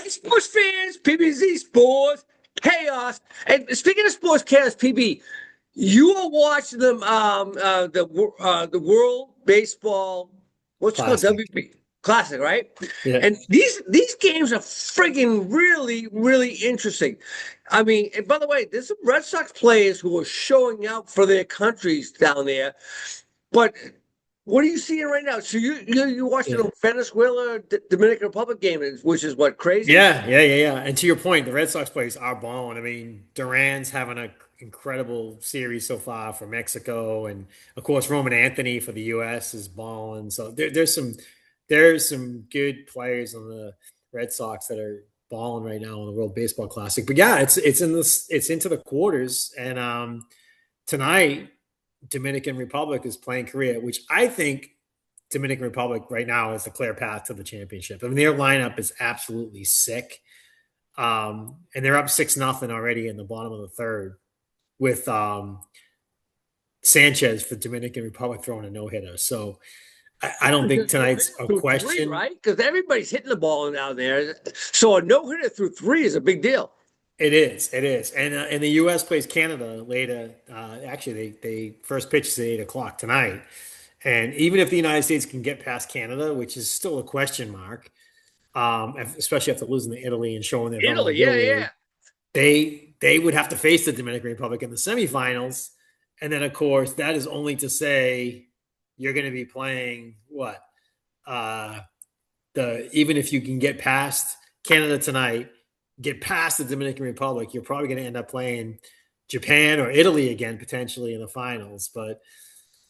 Hey, sports fans, PBZ Sports Chaos. And speaking of sports chaos, PB, you are watching the World Baseball, what's it called, Classic. WB Classic, right? Yeah. And these games are friggin' really interesting. I mean, and by the way, there's some Red Sox players who are showing out for their countries down there. But what are you seeing right now? So you watching Yeah. the Venezuela Dominican Republic game, which is what, crazy? Yeah. And to your point, the Red Sox players are balling. I mean, Duran's having an incredible series so far for Mexico, and of course Roman Anthony for the U.S. is balling. So there's some good players on the Red Sox that are balling right now in the World Baseball Classic. But yeah, it's into the quarters, and tonight Dominican Republic is playing Korea, which I think Dominican Republic right now is the clear path to the championship. I mean, their lineup is absolutely sick. And they're up 6-0 already in the bottom of the third with Sanchez for Dominican Republic throwing a no hitter. So I don't think No hitter tonight's a through three, question. right? Because everybody's hitting the ball down there. So a no hitter through three is a big deal. It is, and the U.S. plays Canada later. Actually, they first pitch is at 8 o'clock tonight, and even if the United States can get past Canada, which is still a question mark, especially after losing to Italy and showing their Italy, yeah, vulnerability, yeah. they would have to face the Dominican Republic in the semifinals, and then of course that is only to say you're going to be playing what uh, the even if you can get past Canada tonight, get past the Dominican Republic, you're probably going to end up playing Japan or Italy again potentially in the finals. But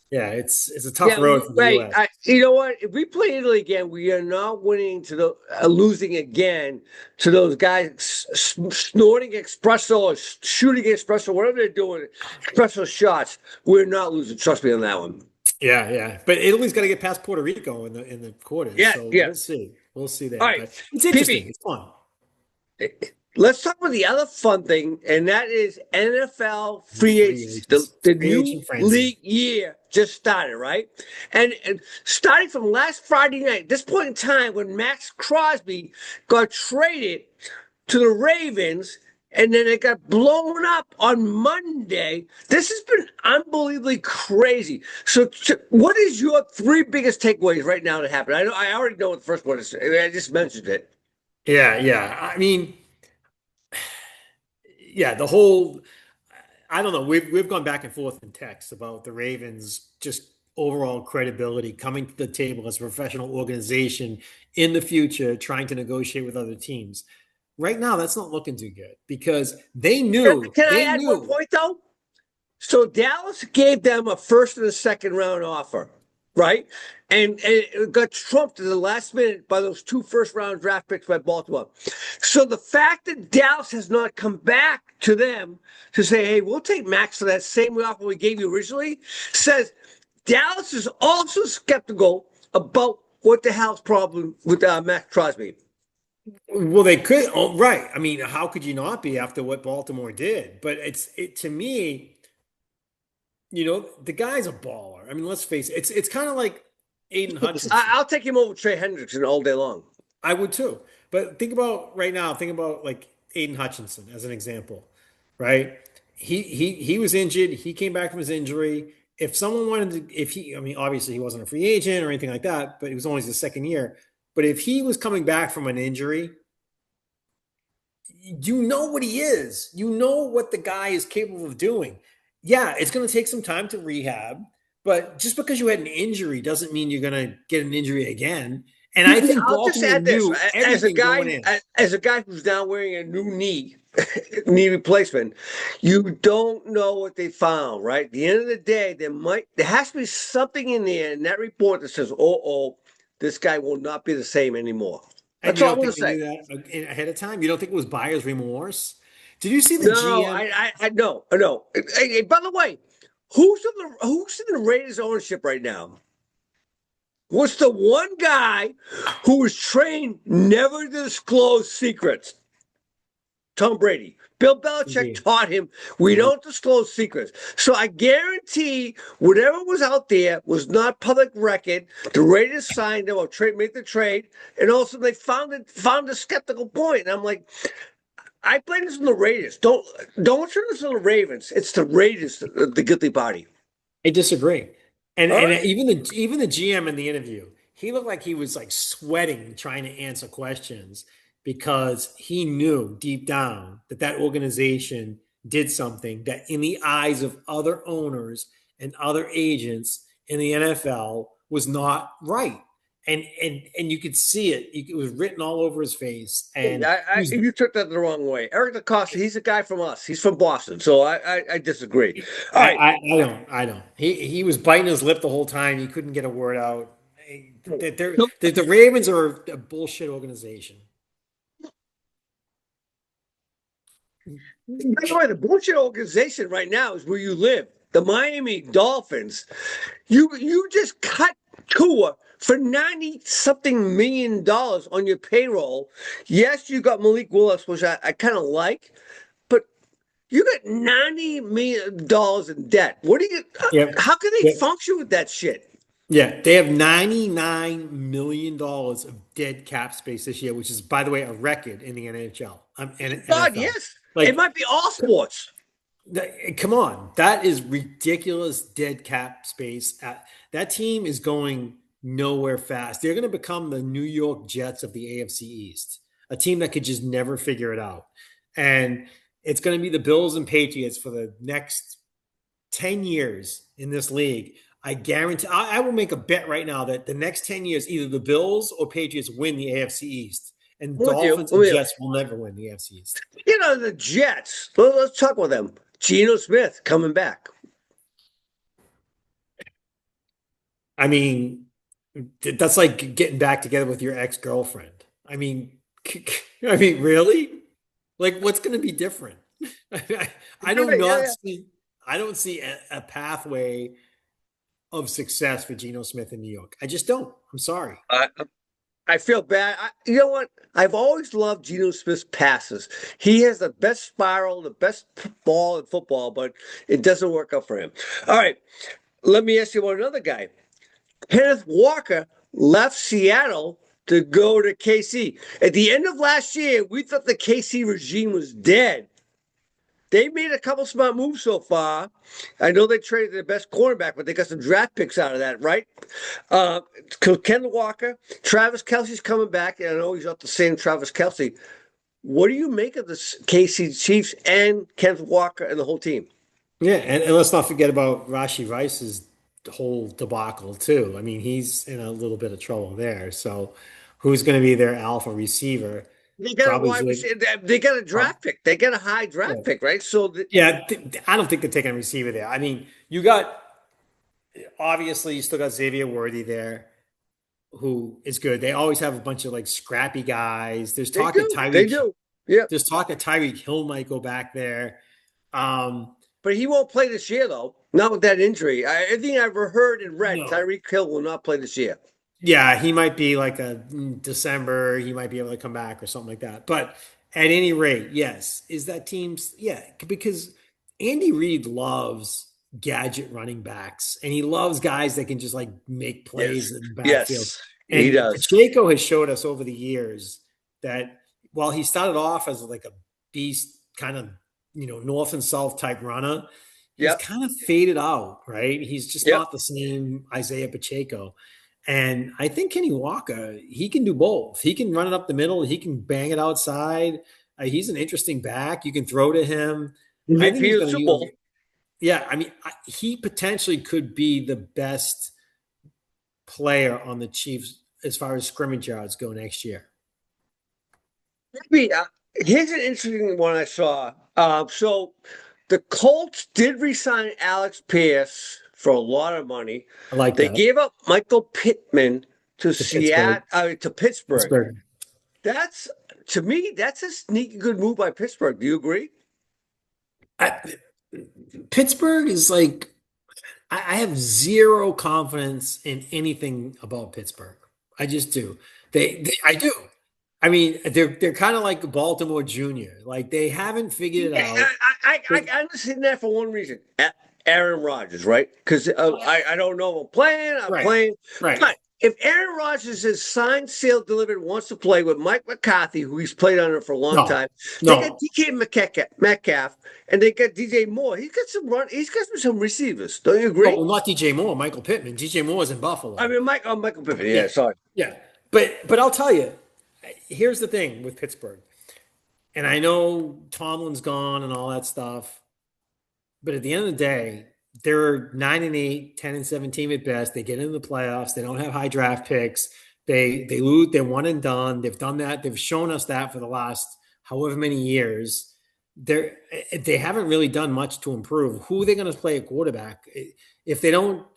yeah, it's a tough Yeah, road for the right. U.S. You know what? If we play Italy again, we are not winning to the losing again to those guys snorting espresso or shooting espresso, whatever they're doing, espresso shots. We're not losing. Trust me on that one. Yeah. But Italy's got to get past Puerto Rico in the quarters, Yeah, so yeah. we'll see. We'll see All there. right, But it's PB. interesting. It's fun. Let's talk about the other fun thing, and that is NFL free Free agency. The, agents, the free new agent frenzy. league year just started, right? And starting from last Friday night, this point in time when Max Crosby got traded to the Ravens, and then it got blown up on Monday. This has been unbelievably crazy. So, what is your three biggest takeaways right now that happened? I already know what the first one is. I just mentioned it. Yeah. I mean, yeah, the whole I don't know. We've gone back and forth in text about the Ravens just overall credibility coming to the table as a professional organization in the future, trying to negotiate with other teams. Right now, that's not looking too good because they Can, knew can I they add one knew. point though? So Dallas gave them a first and a second round offer, right? And it got trumped in the last minute by those two first round draft picks by Baltimore. So the fact that Dallas has not come back to them to say, hey, we'll take Max for that same offer we gave you originally says Dallas is also skeptical about what the hell's problem with Max Crosby. Well, they could. Oh, right. I mean, how could you not be after what Baltimore did? But it to me. The guy's a baller. I mean, let's face it. It's kind of like Aiden Hutchinson. I'll take him over Trey Hendrickson all day long. I would too. But think about right now, think about like Aiden Hutchinson as an example, right? He was injured. He came back from his injury. If someone wanted to, I mean, obviously he wasn't a free agent or anything like that, but it was only his second year. But if he was coming back from an injury, you know what he is. You know what the guy is capable of doing. Yeah, it's going to take some time to rehab, but just because you had an injury doesn't mean you're going to get an injury again. And I think I'll just Baltimore add this: knew everything going in. as a guy who's now wearing a new knee, knee replacement, you don't know what they found. Right? At the end of the day, there has to be something in there in that report that says, "Oh, this guy will not be the same anymore." And That's you all I'm don't going to think they say. knew that ahead of time? You don't think it was buyer's remorse? Did you see the No, GM? I know, I know. Hey, by the way, who's in the Raiders ownership right now? What's the one guy who was trained never to disclose secrets? Tom Brady. Bill Belichick Indeed. taught him we Indeed. don't disclose secrets. So I guarantee whatever was out there was not public record. The Raiders signed him or made the trade, and also they found a skeptical point. And I'm like, I blame this on the Raiders. Don't turn this on the Ravens. It's the Raiders, the guilty party. I disagree. And All and right. even the GM in the interview, he looked like he was like sweating trying to answer questions because he knew deep down that that organization did something that in the eyes of other owners and other agents in the NFL was not right. And you could see it. It was written all over his face. And he was You took that the wrong way. Eric DeCosta, he's a guy from us. He's from Boston, so I disagree. All right. I don't. He was biting his lip the whole time. He couldn't get a word out. So, The Ravens are a bullshit organization. by the way, the bullshit organization right now is where you live. The Miami Dolphins. You just cut Tua for 90 something million dollars on your payroll. Yes, you got Malik Willis, which I kind of like, but you got $90 million in debt. What do you Yep. how can they Yep. function with that shit? Yeah, they have $99 million of dead cap space this year, which is, by the way, a record in the NHL. God, NFL. yes. It Like, might be all sports. come on, that is ridiculous dead cap space. That team is going nowhere fast. They're going to become the New York Jets of the AFC East, a team that could just never figure it out. And it's going to be the Bills and Patriots for the next 10 years in this league. I guarantee, I will make a bet right now that the next 10 years, either the Bills or Patriots win the AFC East, and I'm with you. Dolphins and Jets will never win the AFC East. You know, the Jets. Let's talk with them. Geno Smith coming back. I mean, that's like getting back together with your ex-girlfriend. I mean, really? Like, what's going to be different? I do Yeah, not yeah, see. I don't see a pathway of success for Geno Smith in New York. I just don't. I'm sorry. yeah. I feel bad. You know what? I've always loved Geno Smith's passes. He has the best spiral, the best ball in football, but it doesn't work out for him. All right. Let me ask you about another guy. Kenneth Walker left Seattle to go to KC. At the end of last year, we thought the KC regime was dead. They made a couple smart moves so far. I know they traded their best cornerback, but they got some draft picks out of that, right? Uh, Ken Walker, Travis Kelsey's coming back, and I know he's not the same Travis Kelsey. What do you make of the KC Chiefs and Kenneth Walker and the whole team? Yeah, and let's not forget about Rashi Rice's whole debacle too. I mean, he's in a little bit of trouble there. So, who's going to be their alpha receiver? They got a Probably wide Zig. receiver. They got a prob- draft pick. They got a high Yeah, draft pick, right? So yeah. I don't think they're taking a receiver there. I mean, you got obviously you still got Xavier Worthy there, who is good. They always have a bunch of like scrappy guys. There's they talk of do. They Tyreek. do. Yeah. There's talk of Tyreek Hill might go back there. Um, But he won't play this year, though. Not with that injury. Everything I've ever heard and read, no. Tyreek Hill will not play this year. Yeah, he might be like a December. He might be able to come back or something like that. But at any rate, yes, is that team's yeah because Andy Reid loves gadget running backs and he loves guys that can just like make plays Yes. in the backfield. Yes, he And does. Pacheco has showed us over the years that while he started off as like a beast, kind of north and south type runner, he's Yep. kind of faded out. Right? He's just Yep. not the same Isaiah Pacheco. And I think Kenny Walker, he can do both. He can run it up the middle. He can bang it outside. He's an interesting back. You can throw to him. I think MVP he's of the going to Super use. Bowl. Yeah, I mean, he potentially could be the best player on the Chiefs as far as scrimmage yards go next year. Maybe, here's an interesting one I saw. So the Colts did resign Alex Pierce for a lot of money. I like They that. gave up Michael Pittman to To Pittsburgh. Seattle, to Pittsburgh. Pittsburgh. That's to me, that's a sneaky good move by Pittsburgh. Do you agree? I, Pittsburgh is like I have zero confidence in anything about Pittsburgh. I just do. I do. I mean, they're kind of like Baltimore Junior. Like they haven't figured it Yeah, out. They, I understand that for one reason. Aaron Rodgers, right? Because I don't know if I'm right, playing. right. But if Aaron Rodgers is signed, sealed, delivered, wants to play with Mike McCarthy, who he's played under for a long No, time, they got no. DK Metcalf, and they got DJ Moore. He's got some run. He's got some receivers. Don't you Oh, agree? well, not DJ Moore, Michael Pittman. DJ Moore is in I Buffalo. mean, Michael Pittman. Yeah, Yeah, sorry. yeah. But I'll tell you, here's the thing with Pittsburgh. And I know Tomlin's gone and all that stuff, but at the end of the day, they're 9-8, 10-17 at best. They get into the playoffs. They don't have high draft picks. They lose. They're one and done. They've done that. They've shown us that for the last however many years. They haven't really done much to improve. Who are they going to play at quarterback? If they don't,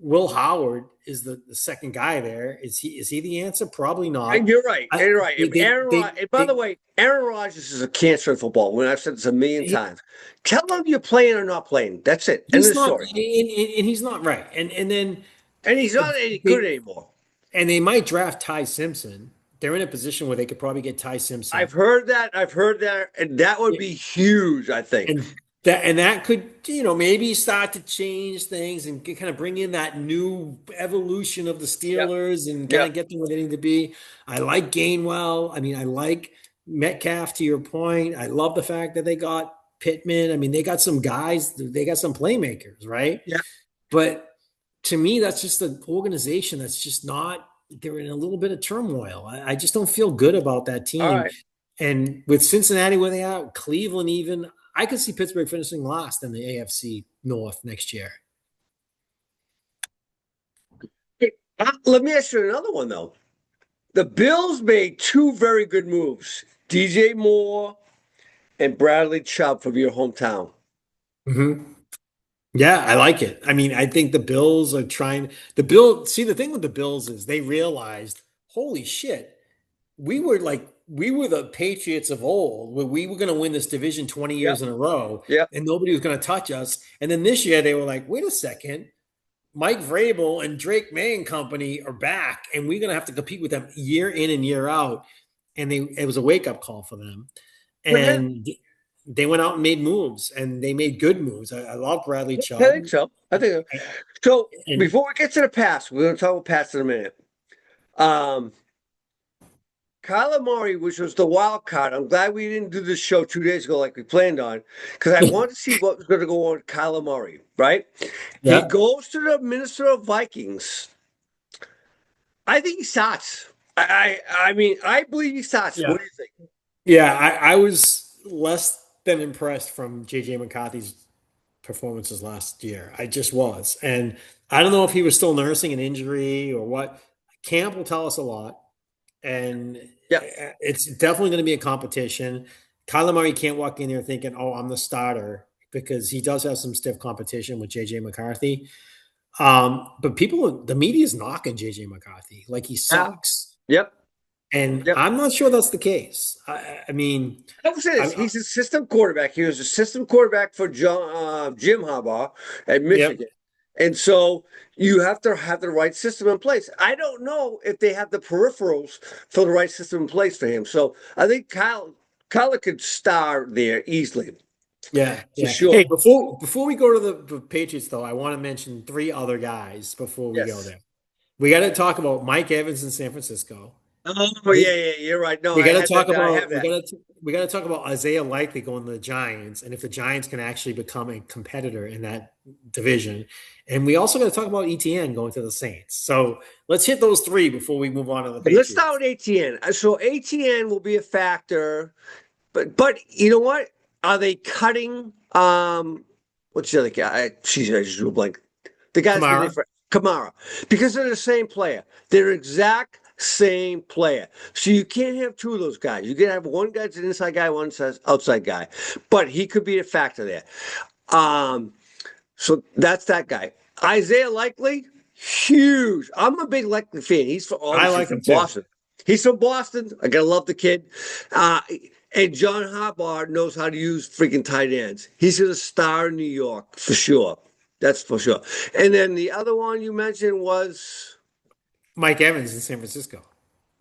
Will Howard is the second guy there. Is he the answer? Probably not. And you're right. I, And you're right. they, If they, And by the they, way, Aaron Rodgers is a cancer in football. When I've said this a million he, times, tell him you're playing or not playing. That's it. End of he's the not, story. and he's not right. And then And he's not any good they anymore. they might draft Ty Simpson. They're in a position where they could probably get Ty Simpson. I've heard that. I've heard that, and that would be huge. I think. And that could maybe start to change things and kind of bring in that new evolution of the Yep. Steelers and kind Yep. of get them where they need to be. I like Gainwell. I mean, I like Metcalf to your point. I love the fact that they got Pittman. I mean, they got some guys, they got some playmakers, right? Yeah. But to me, that's just an organization that's just not, they're in a little bit of turmoil. I just don't feel good about that All team. right. And with Cincinnati where they are, Cleveland even, I could see Pittsburgh finishing last in the AFC North next year. Hey, let me ask you another one though. The Bills made two very good moves: DJ Moore and Bradley Chubb from your hometown. Mm-hmm. Yeah, I like it. I mean, I think the Bills are trying. The thing with the Bills is they realized, holy shit, we were the Patriots of old, where we were going to win this division 20 Yep. years in a row, Yep. and nobody was going to touch us. And then this year they were like, wait a second, Mike Vrabel and Drake May and company are back, and we're going to have to compete with them year in and year out. And it was a wake up call for them. I And they went out and made moves, and they made good moves. I love Bradley Chubb, think so. I think so. So and before we get to the past, we're going to talk about past in a minute. Um, Kyler Murray, which was the wild card. I'm glad we didn't do this show 2 days ago like we planned on, because I wanted to see what was going to go on with Kyler Murray, right? He yeah, goes to the Minnesota Vikings. I think he starts. I mean, I believe he starts. yeah, What do you think? yeah. I was less than impressed from JJ McCarthy's performances last year. I just was, and I don't know if he was still nursing an injury or what. Camp will tell us a lot, and Yeah. it's definitely going to be a competition. Kyler Murray can't walk in there thinking, "Oh, I'm the starter," because he does have some stiff competition with JJ McCarthy. But the media is knocking JJ McCarthy like he Yeah. sucks, Yep. and Yep. I'm not sure that's the case. I mean, I would say this: I, he's a system quarterback. He was a system quarterback for Jim Harbaugh at yep, Michigan, and so you have to have the right system in place. I don't know if they have the peripherals for the right system in place for him. So I think Kyler could star there easily yeah, for yeah. Hey, sure. before we go to the Patriots, though, I want to mention three other guys before we go Yes. there. We got to talk about Mike Evans in San Francisco. Oh yeah, We yeah, you're right. No, we I got to had that. talk I have about that. we got to talk about Isaiah Likely going to the Giants, and if the Giants can actually become a competitor in that division. And we also got to talk about ETN going to the Saints. So let's hit those three before we move on to the Let's start Patriots. with ATN. So ATN will be a factor, but you know what? Are they cutting? What's the other guy? She's I just drew a blank. The guy's been there Kamara. for Kamara because they're the same player. They're exact same player. So you can't have two of those guys. You can have one guy's an inside guy, one says outside guy, but he could be a factor there. Um, so that's that guy. Isaiah Likely, huge. I'm a big Likely fan. He's from I obviously like from him too. Boston. He's from Boston. I gotta love the kid. Uh, and John Harbaugh knows how to use freaking tight ends. He's gonna star in New York for sure. That's for sure. And then the other one you mentioned was, Mike Evans in San Francisco.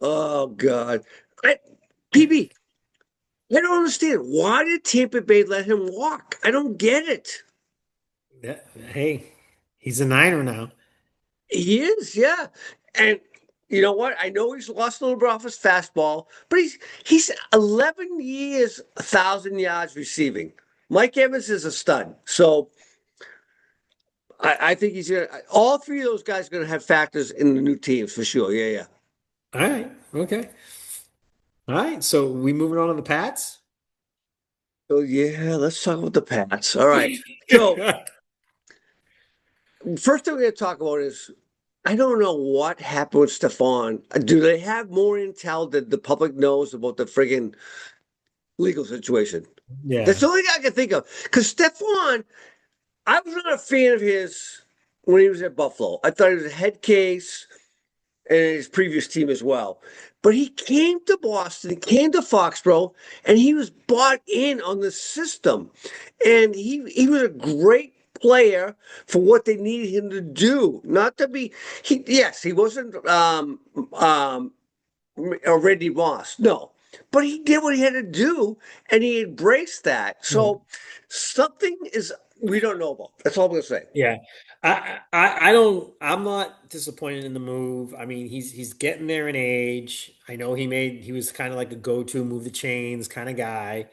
oh God, I, PB, I don't understand. Why did Tampa Bay let him walk? I don't get it. Yeah, hey, he's a Niner now. He is, yeah. And you know what? I know he's lost a little bit off his fastball, but he's 11 years, 1,000 yards receiving. Mike Evans is a stud. So I think he's gonna all three of those guys are gonna have factors in the new teams for sure. Yeah, yeah. All right, okay, all right. So we moving on to the Pats. So yeah, let's talk about the Pats. All right. So first thing we're gonna talk about is I don't know what happened with Stephon. Do they have more intel that the public knows about the friggin' legal situation? That's Yeah. the only thing I can think of. Because Stephon, I was not a fan of his when he was at Buffalo. I thought he was a head case and his previous team as well. But he came to Boston, he came to Foxborough, and he was bought in on the system. And he was a great player for what they needed him to do. Not to be he wasn't Randy Moss. No. But he did what he had to do and he embraced that. So something is we don't know about. That's all I'm gonna say. Yeah. I don't I'm not disappointed in the move. I mean, he's getting there in age. I know he was kind of like a go-to move the chains kind of guy.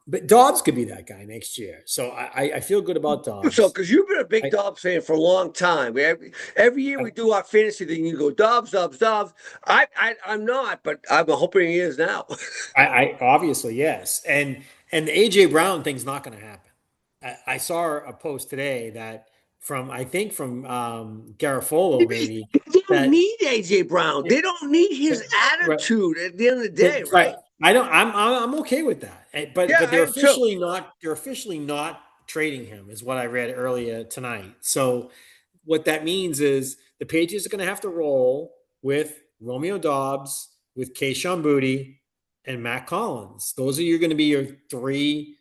But Dobbs could be that guy next year. So I feel good about So, Dobbs. because you've been a big I, Dobbs fan for a long time, every year we do our fantasy thing, you go Dobbs, Dobbs, Dobbs. I'm not, but I'm hoping he is now. I obviously yes, and the AJ Brown thing's not going to happen. I saw a post today that from I think from Garofolo maybe They don't that need AJ Brown. They don't need his right, attitude at the end of the day, right. right? I don't. I'm okay with that. Yeah, But I am too. they're officially not trading him is what I read earlier tonight. So what that means is the Patriots are going to have to roll with Romeo Dobbs, with Kayshon Boutte, and Matt Collins. Those are going to be your three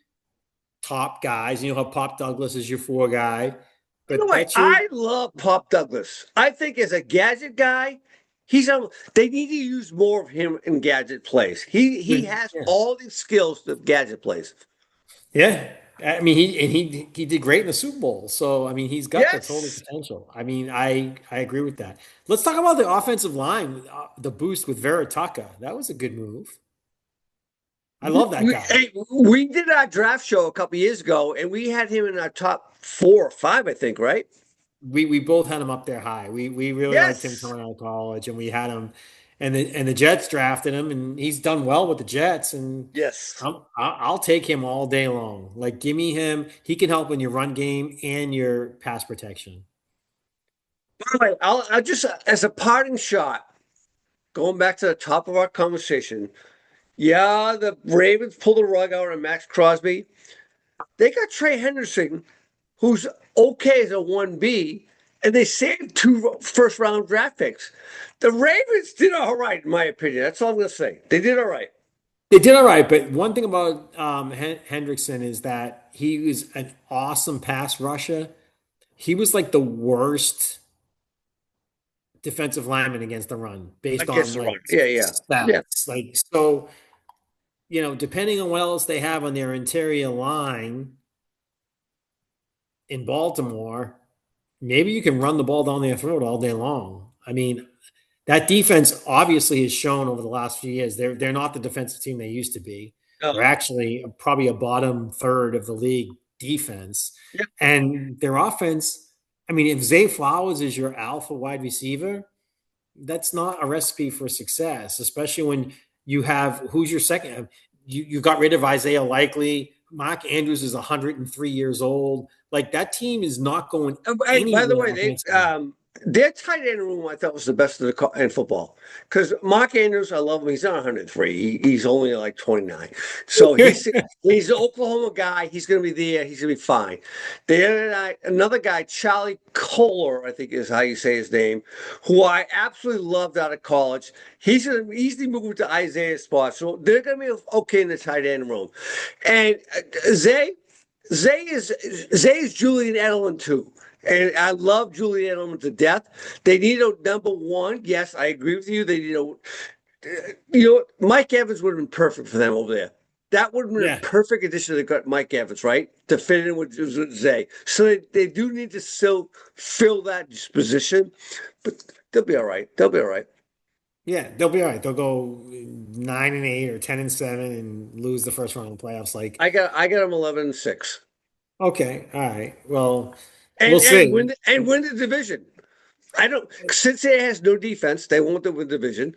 top guys. You'll have Pop Douglas as your four guy, By the but way, that's your I love Pop Douglas. I think as a gadget guy, he's on. They need to use more of him in gadget plays. He has yeah. all the skills that gadget plays. Yeah. I mean, he did great in the Super Bowl. So I mean, he's got the total Yes. potential. I mean, I agree with that. Let's talk about the offensive line, the boost with Vera Tucker. That was a good move. I love that guy. We did our draft show a couple years ago, and we had him in our top 4 or 5, I think, right? We both had him up there high. We really liked him Yes. coming out of college, and we had him, and the Jets drafted him, and he's done well with the Jets. And Yes. I'll take him all day long. Like, give me him. He can help in your run game and your pass protection. By the way, I'll just, as a parting shot, going back to the top of our conversation, yeah, the Ravens pulled the rug out on Max Crosby. They got Trey Henderson, who's okay as a 1B, and they saved 2 first round draft picks. The Ravens did all right, in my opinion. That's all I'm going to say. They did all right. They did all right, but one thing about Hendrickson is that he was an awesome pass rusher. He was like the worst defensive lineman against the run based on Against the run. like Yeah, yeah. Yeah. stats. Like so, depending on what else they have on their interior line in Baltimore, maybe you can run the ball down their throat all day long. I mean, that defense obviously has shown over the last few years they're not the defensive team they used to be. They're Uh, actually probably a bottom third of the league defense, yeah. and their offense. I mean, if Zay Flowers is your alpha wide receiver, that's not a recipe for success, especially when you have who's your second. You got rid of Isaiah Likely. Mark Andrews is 103 years old. Like that team is not going And by the anywhere way, offensively. their tight end room I thought was the best in football because Mark Andrews, I love him. He's not 103. He's only like 29. So he's an Oklahoma guy. He's going to be there. He's going to be fine. The other guy, another guy, Charlie Kohler, I think is how you say his name, who I absolutely loved out of college. He's going to easily move into Isaiah's spot. So they're going to be okay in the tight end room. And Zay is Julian Edelman too. And I love Julian Edelman to death. They need a number one. Yes, I agree with you. They need Mike Evans would have been perfect for them over there. That would have been a Yeah. perfect addition to got Mike Evans, right? To fit in with Zay. So they do need to still fill that position, but they'll be all right. They'll be all right. Yeah, they'll be all right. They'll go 9-8 or 10-7 and lose the first round of the playoffs. Like, I got them 11-6. okay, all right. Well, we'll And see. win the division. I don't Cincinnati has no defense. They won't win the division.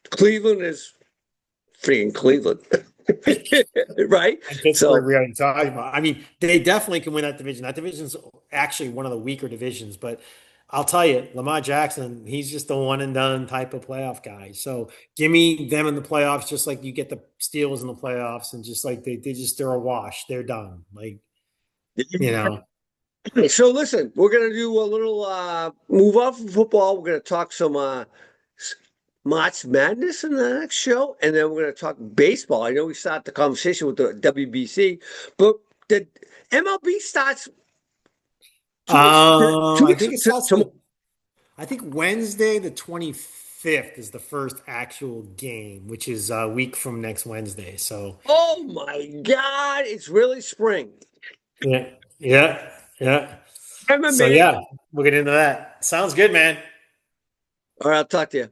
Cleveland is freaking Cleveland. Right? And Pittsburgh, So we already talked about. I mean, they definitely can win that division. That division's actually one of the weaker divisions, but I'll tell you, Lamar Jackson, he's just a one and done type of playoff guy. So give me them in the playoffs, just like you get the Steelers in the playoffs, and just like they're a wash. They're done. Like, you know. so listen, we're gonna do a little move off of football. We're gonna talk some March Madness in the next show, and then we're gonna talk baseball. I know we started the conversation with the WBC, but the MLB starts 2 weeks two I weeks think it starts I think Wednesday the 25th is the first actual game, which is a week from next Wednesday. So Oh my God, it's really spring. yeah, yeah, yeah. I'm a So man. yeah, we'll get into that. Sounds good, man. All right, I'll talk to you.